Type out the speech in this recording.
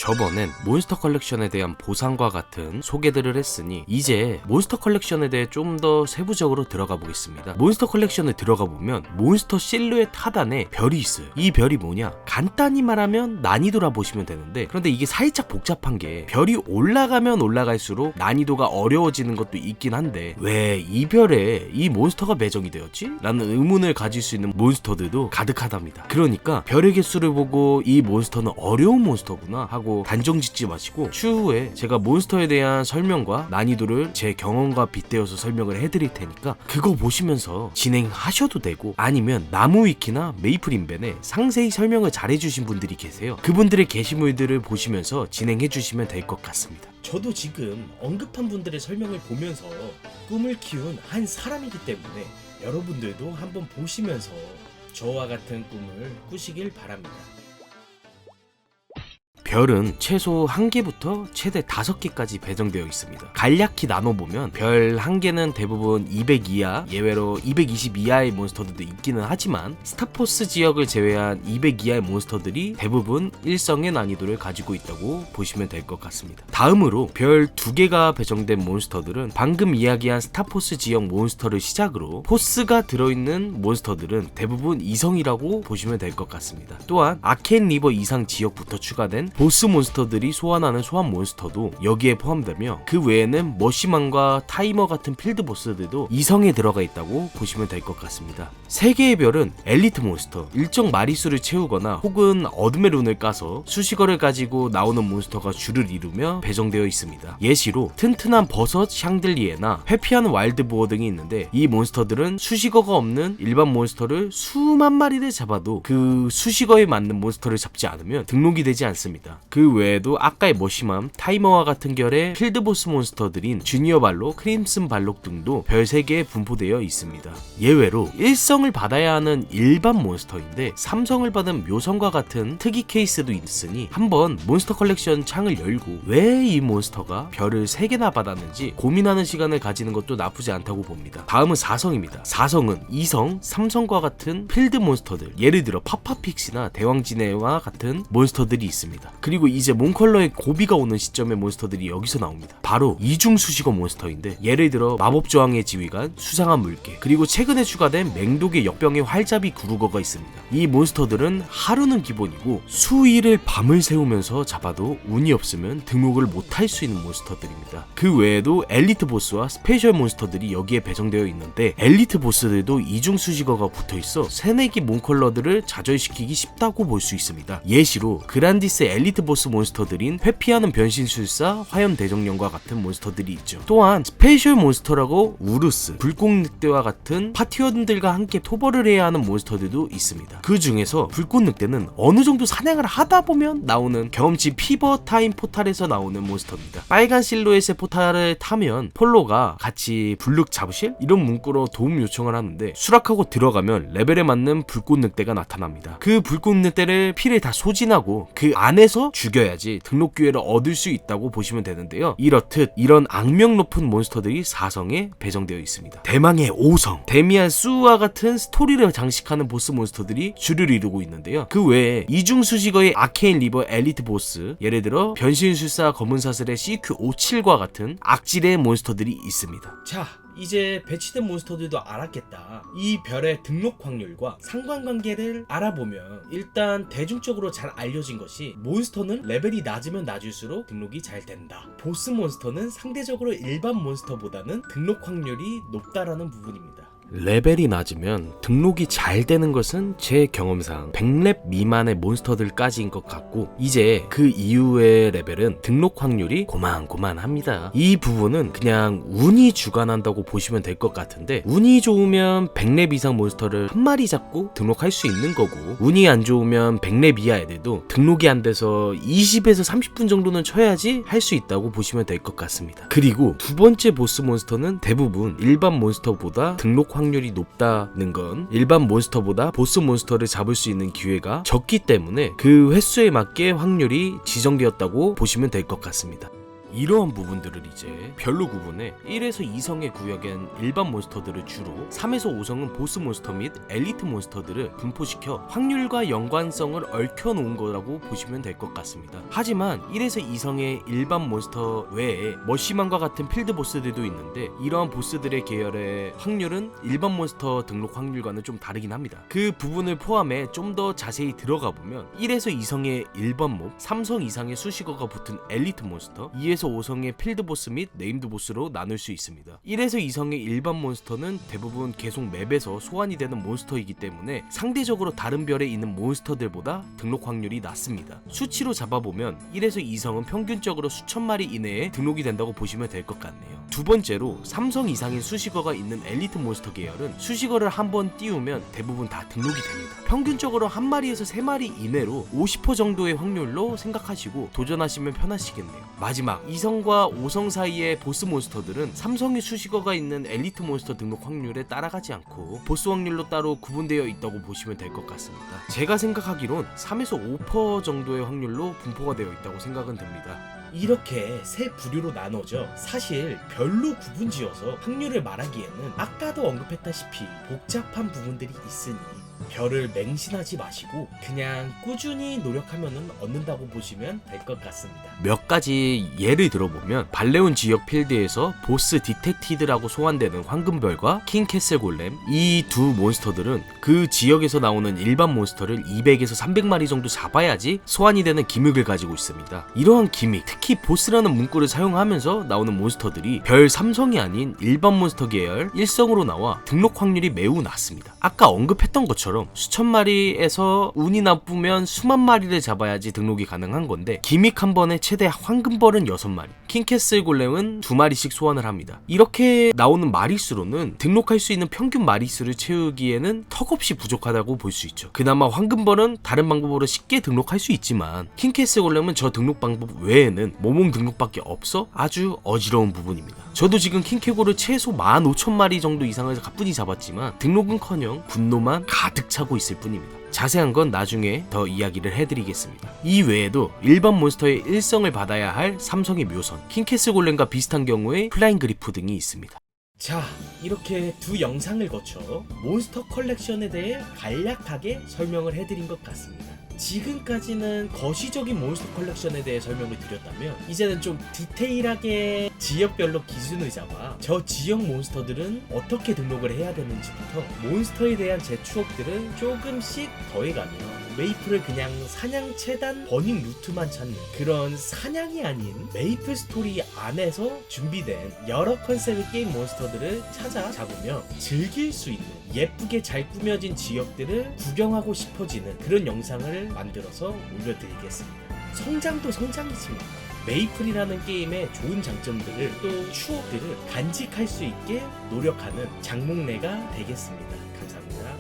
저번엔 몬스터 컬렉션에 대한 보상과 같은 소개들을 했으니 이제 몬스터 컬렉션에 대해 좀 더 세부적으로 들어가 보겠습니다. 몬스터 컬렉션에 들어가 보면 몬스터 실루엣 하단에 별이 있어요. 이 별이 뭐냐? 간단히 말하면 난이도라 보시면 되는데, 그런데 이게 살짝 복잡한 게 별이 올라가면 올라갈수록 난이도가 어려워지는 것도 있긴 한데 왜 이 별에 이 몬스터가 배정이 되었지? 라는 의문을 가질 수 있는 몬스터들도 가득하답니다. 그러니까 별의 개수를 보고 이 몬스터는 어려운 몬스터구나 하고 단정 짓지 마시고 추후에 제가 몬스터에 대한 설명과 난이도를 제 경험과 빗대어서 설명을 해드릴 테니까 그거 보시면서 진행하셔도 되고, 아니면 나무위키나 메이플인벤에 상세히 설명을 잘해주신 분들이 계세요. 그분들의 게시물들을 보시면서 진행해주시면 될 것 같습니다. 저도 지금 언급한 분들의 설명을 보면서 꿈을 키운 한 사람이기 때문에 여러분들도 한번 보시면서 저와 같은 꿈을 꾸시길 바랍니다. 별은 최소 1개부터 최대 5개까지 배정되어 있습니다. 간략히 나눠보면 별 1개는 대부분 200 이하, 예외로 220 이하의 몬스터들도 있기는 하지만 스타포스 지역을 제외한 200 이하의 몬스터들이 대부분 일성의 난이도를 가지고 있다고 보시면 될 것 같습니다. 다음으로 별 2개가 배정된 몬스터들은 방금 이야기한 스타포스 지역 몬스터를 시작으로 포스가 들어있는 몬스터들은 대부분 이성이라고 보시면 될 것 같습니다. 또한 아케인 리버 이상 지역부터 추가된 보스 몬스터들이 소환하는 소환 몬스터도 여기에 포함되며, 그 외에는 머시만과 타이머 같은 필드 보스들도 이성에 들어가 있다고 보시면 될 것 같습니다. 3개의 별은 엘리트 몬스터, 일정 마리수를 채우거나 혹은 어둠의 룬을 까서 수식어를 가지고 나오는 몬스터가 주를 이루며 배정되어 있습니다. 예시로 튼튼한 버섯 샹들리에나 회피하는 와일드보어 등이 있는데, 이 몬스터들은 수식어가 없는 일반 몬스터를 수만 마리를 잡아도 그 수식어에 맞는 몬스터를 잡지 않으면 등록이 되지 않습니다. 그 외에도 아까의 머시맘, 타이머와 같은 결의 필드보스 몬스터들인 주니어 발록, 크림슨 발록 등도 별 3개에 분포되어 있습니다. 예외로 1성을 받아야 하는 일반 몬스터인데 3성을 받은 묘성과 같은 특이 케이스도 있으니 한번 몬스터 컬렉션 창을 열고 왜 이 몬스터가 별을 3개나 받았는지 고민하는 시간을 가지는 것도 나쁘지 않다고 봅니다. 다음은 4성입니다. 4성은 2성, 3성과 같은 필드 몬스터들, 예를 들어 파파픽시나 대왕지네와 같은 몬스터들이 있습니다. 그리고 이제 몬컬러의 고비가 오는 시점의 몬스터들이 여기서 나옵니다. 바로 이중 수식어 몬스터인데, 예를 들어 마법저항의 지휘관, 수상한 물개, 그리고 최근에 추가된 맹독의 역병의 활잡이 구루거가 있습니다. 이 몬스터들은 하루는 기본이고 수일을 밤을 새우면서 잡아도 운이 없으면 등록을 못할 수 있는 몬스터들입니다. 그 외에도 엘리트 보스와 스페셜 몬스터들이 여기에 배정되어 있는데, 엘리트 보스들도 이중 수식어가 붙어있어 새내기 몬컬러들을 좌절시키기 쉽다고 볼 수 있습니다. 예시로 그란디스 엘리트 보스 몬스터들인 회피하는 변신술사, 화염대정령과 같은 몬스터들이 있죠. 또한 스페셜 몬스터라고 우루스, 불꽃늑대와 같은 파티원들과 함께 토벌을 해야 하는 몬스터들도 있습니다. 그 중에서 불꽃늑대는 어느 정도 사냥을 하다 보면 나오는 경험치 피버 타임 포탈에서 나오는 몬스터입니다. 빨간 실루엣의 포탈을 타면 폴로가 같이 불룩 잡으실? 이런 문구로 도움 요청을 하는데, 수락하고 들어가면 레벨에 맞는 불꽃늑대가 나타납니다. 그 불꽃늑대를 피를 다 소진하고 그 안에서 죽여야지 등록 기회를 얻을 수 있다고 보시면 되는데요. 이렇듯 이런 악명 높은 몬스터들이 4성에 배정되어 있습니다. 대망의 5성, 데미안 수와 같은 스토리를 장식하는 보스 몬스터들이 주를 이루고 있는데요. 그 외에 이중 수식어의 아케인 리버 엘리트 보스, 예를 들어 변신술사 검은사슬의 CQ57과 같은 악질의 몬스터들이 있습니다. 자, 이제 배치된 몬스터들도 알았겠다. 이 별의 등록 확률과 상관관계를 알아보면 일단 대중적으로 잘 알려진 것이, 몬스터는 레벨이 낮으면 낮을수록 등록이 잘 된다. 보스 몬스터는 상대적으로 일반 몬스터보다는 등록 확률이 높다라는 부분입니다. 레벨이 낮으면 등록이 잘 되는 것은 제 경험상 100렙 미만의 몬스터들까지인 것 같고, 이제 그 이후의 레벨은 등록 확률이 고만고만합니다. 이 부분은 그냥 운이 주관한다고 보시면 될 것 같은데, 운이 좋으면 100렙 이상 몬스터를 한 마리 잡고 등록할 수 있는 거고, 운이 안 좋으면 100렙 이하 애들도 등록이 안 돼서 20에서 30분 정도는 쳐야지 할 수 있다고 보시면 될 것 같습니다. 그리고 두 번째 보스 몬스터는 대부분 일반 몬스터보다 등록 확률이 높다는 건 일반 몬스터보다 보스 몬스터를 잡을 수 있는 기회가 적기 때문에 그 횟수에 맞게 확률이 지정되었다고 보시면 될 것 같습니다. 이러한 부분들을 이제 별로 구분해 1에서 2성의 구역엔 일반 몬스터들을 주로 3에서 5성은 보스 몬스터 및 엘리트 몬스터들을 분포시켜 확률과 연관성을 얽혀놓은 거라고 보시면 될 것 같습니다. 하지만 1에서 2성의 일반 몬스터 외에 머시만과 같은 필드 보스들도 있는데 이러한 보스들의 계열의 확률은 일반 몬스터 등록 확률과는 좀 다르긴 합니다. 그 부분을 포함해 좀 더 자세히 들어가 보면 1에서 2성의 일반 몹, 3성 이상의 수식어가 붙은 엘리트 몬스터, 2에서 5성의 필드 보스 및 네임드 보스로 나눌 수 있습니다. 1에서 2성의 일반 몬스터는 대부분 계속 맵에서 소환이 되는 몬스터이기 때문에 상대적으로 다른 별에 있는 몬스터들보다 등록 확률이 낮습니다. 수치로 잡아보면 1에서 2성은 평균적으로 수천 마리 이내에 등록이 된다고 보시면 될 것 같네요. 두 번째로 3성 이상의 수식어가 있는 엘리트 몬스터 계열은 수식어를 한번 띄우면 대부분 다 등록이 됩니다. 평균적으로 한 마리에서 3마리 이내로 50% 정도의 확률로 생각하시고 도전하시면 편하시겠네요. 마지막 2성과 5성 사이의 보스 몬스터들은 3성의 수식어가 있는 엘리트 몬스터 등록 확률에 따라가지 않고 보스 확률로 따로 구분되어 있다고 보시면 될 것 같습니다. 제가 생각하기론 3에서 5% 정도의 확률로 분포가 되어 있다고 생각은 듭니다. 이렇게 세 부류로 나눠져 사실 별로 구분지어서 확률을 말하기에는 아까도 언급했다시피 복잡한 부분들이 있으니 별을 맹신하지 마시고 그냥 꾸준히 노력하면은 얻는다고 보시면 될 것 같습니다. 몇 가지 예를 들어보면 발레온 지역 필드에서 보스 디텍티드라고 소환되는 황금별과 킹캐슬 골렘, 이 두 몬스터들은 그 지역에서 나오는 일반 몬스터를 200에서 300마리 정도 잡아야지 소환이 되는 기믹을 가지고 있습니다. 이러한 기믹, 특히 보스라는 문구를 사용하면서 나오는 몬스터들이 별 3성이 아닌 일반 몬스터 계열 1성으로 나와 등록 확률이 매우 낮습니다. 아까 언급했던 것처럼 수천 마리에서 운이 나쁘면 수만 마리를 잡아야지 등록이 가능한 건데 기믹 한 번에 최대 황금벌은 6마리, 킹캐슬 골렘은 2마리씩 소환을 합니다. 이렇게 나오는 마리수로는 등록할 수 있는 평균 마리수를 채우기에는 턱없이 부족하다고 볼 수 있죠. 그나마 황금벌은 다른 방법으로 쉽게 등록할 수 있지만 킹캐슬 골렘은 저 등록 방법 외에는 모몽 등록밖에 없어 아주 어지러운 부분입니다. 저도 지금 킹캐고를 최소 15,000마리 정도 이상을 가뿐히 잡았지만 등록은커녕 분노만 가득 차고 있을 뿐입니다. 자세한 건 나중에 더 이야기를 해드리겠습니다. 이 외에도 일반 몬스터의 1성을 받아야 할 3성의 묘선, 킹캐슬 골렘과 비슷한 경우에 플라잉 그리프 등이 있습니다. 자, 이렇게 두 영상을 거쳐 몬스터 컬렉션에 대해 간략하게 설명을 해드린 것 같습니다. 지금까지는 거시적인 몬스터 컬렉션에 대해 설명을 드렸다면 이제는 좀 디테일하게 지역별로 기준을 잡아 저 지역 몬스터들은 어떻게 등록을 해야 되는지부터 몬스터에 대한 제 추억들을 조금씩 더해가며 메이플을 그냥 사냥 체단 버닝 루트만 찾는 그런 사냥이 아닌 메이플 스토리 안에서 준비된 여러 컨셉의 게임 몬스터들을 찾아 잡으며 즐길 수 있는 예쁘게 잘 꾸며진 지역들을 구경하고 싶어지는 그런 영상을 만들어서 올려드리겠습니다. 성장도 성장이지만 메이플이라는 게임의 좋은 장점들을 또 추억들을 간직할 수 있게 노력하는 장목래가 되겠습니다.